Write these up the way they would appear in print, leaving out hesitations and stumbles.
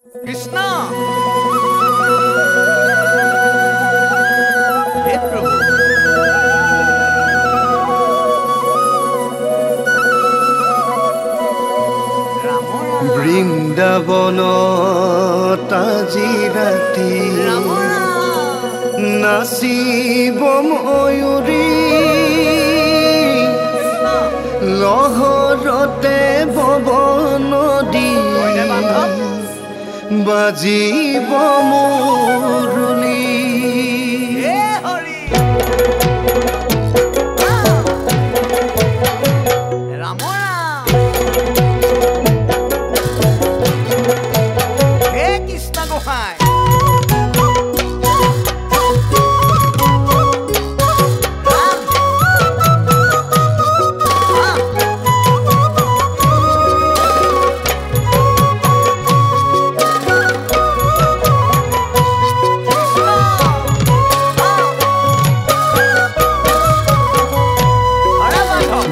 কৃষ্ণ হে প্ৰভু বৃন্দাবনত আজি ৰাতি নাচিব ময়ূৰী লহৰতে বব নদী বাজিব মুৰুলী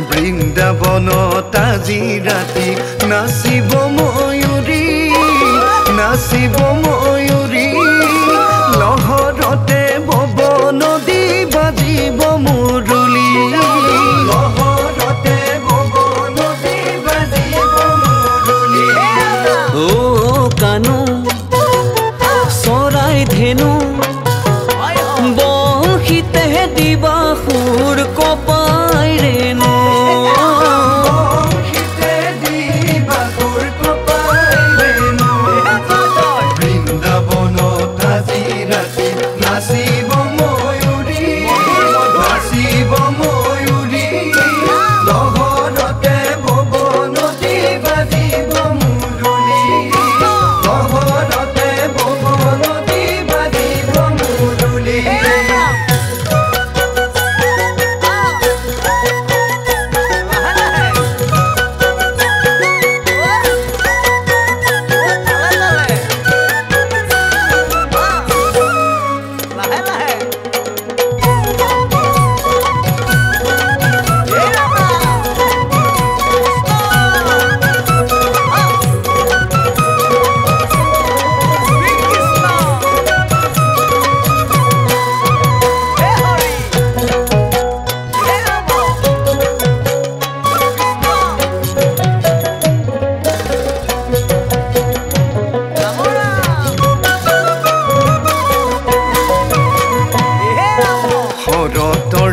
বৃন্দাবনত আজি ৰাতি নাচিব ময়ূৰী নাচিব ময়ূৰী লহৰতে বব নদী বাজিব মুৰুলী লহৰতে বব নদী বাজিব মুৰুলী ও কানু চৰাই ধেনু বংশীতে দিবা সুৰ কপাই ৰেণু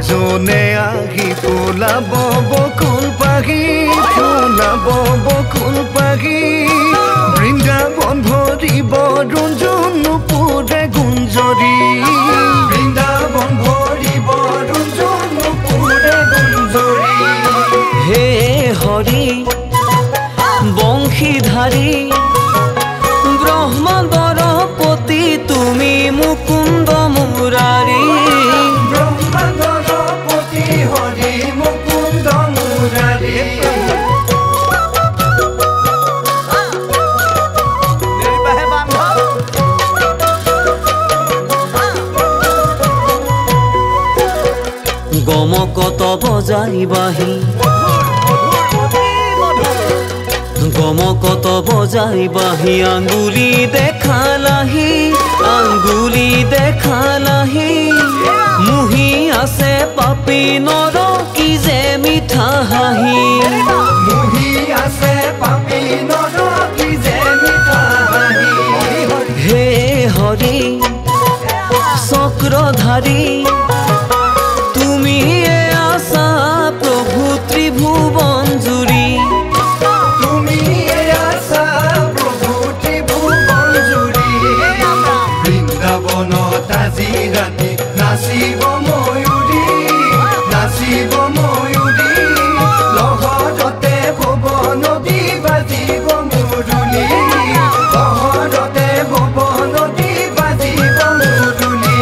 জনে আহি ফুলাব বকুল পাহি ফুলাব বকুল পাহি বৃন্দাবন ভৰিব ৰুঞ্জুন নুপুৰে গুঞ্জৰি বৃন্দাবন ভৰিব ৰুঞ্জুন নুপুৰে গুঞ্জৰি হে হৰি বংশীধাৰী ব্ৰহ্মাণ্ডৰ পতি তুমি মুকুন্দ মুৰাৰী গমকত বজাইবাহি গমকত বজাইবাহি আঙ্গুলি দেখালাহি মুহি আছে পাপি নৰ কি যে মিঠা হাঁহি মুহি আছে পাপি নৰ কি যে মিঠা হাঁহি হে হৰি চক্ৰধাৰী তুমি আছা প্ৰভু ত্ৰিভুৱন জুৰি তুমি আছা প্ৰভু ত্ৰিভুৱন জুৰি বৃন্দাবনত আজি ৰাতি নাচিব ময়ূৰী লহৰতে বব নদী বাজিব মুৰুলী লহৰতে বব নদী বাজিব মুৰুলী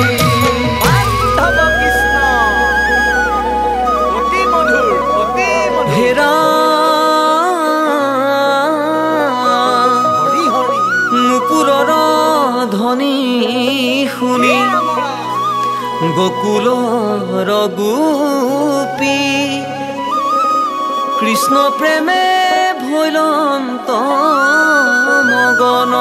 হেৰা নুপুৰৰ ধ্বনি শুনি গোকুলৰ গোপী কৃষ্ণ প্ৰেমে ভৈলন্ত মগন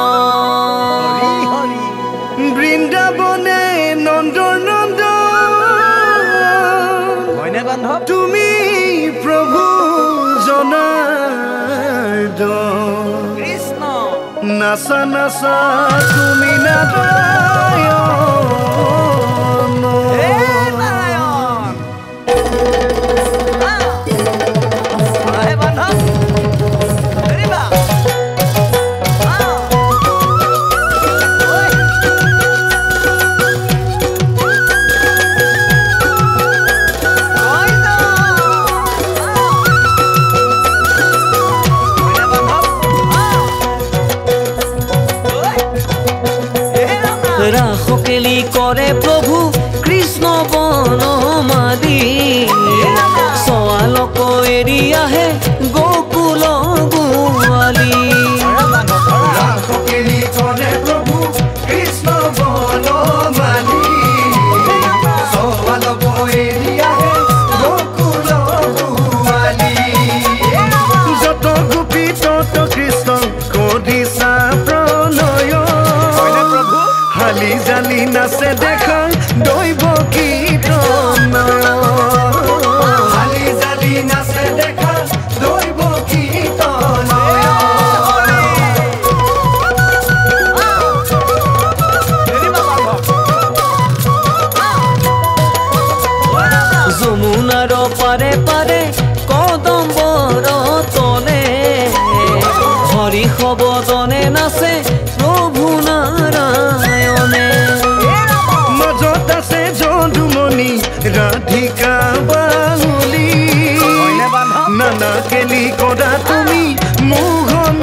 বৃন্দাবনে নন্দৰ নন্দন তুমি প্ৰভু জনাৰ্দন কৃষ্ণ নাচা নাচা তুমি নাৰায়ণ ৰাসকেলি কৰে প্ৰভু কৃষ্ণ বনমালী ছোৱালক এৰি আহে গোকুল গোৱালী ৰাসকেলি কৰে প্ৰভু কৃষ্ণ বনমালী ছোৱালক এৰি আহে গোকুল গোৱালী যত গোপী তত কৃষ্ণ কৰিছা প্ৰণয় হালি জালি নাচে দেখা দৈৱ কীৰ্তন হালি জালি নাচে দেখা দৈৱ কীৰ্তন যমুনাৰ পাৰে পাৰে কদম্বৰ তলে হৰি সবদনে নাচে প্ৰভু নাৰায়ণে মাজত আছে যদুমণি ৰাধিকা বাহুলী নানা কেলি কৰা তুমি মোহন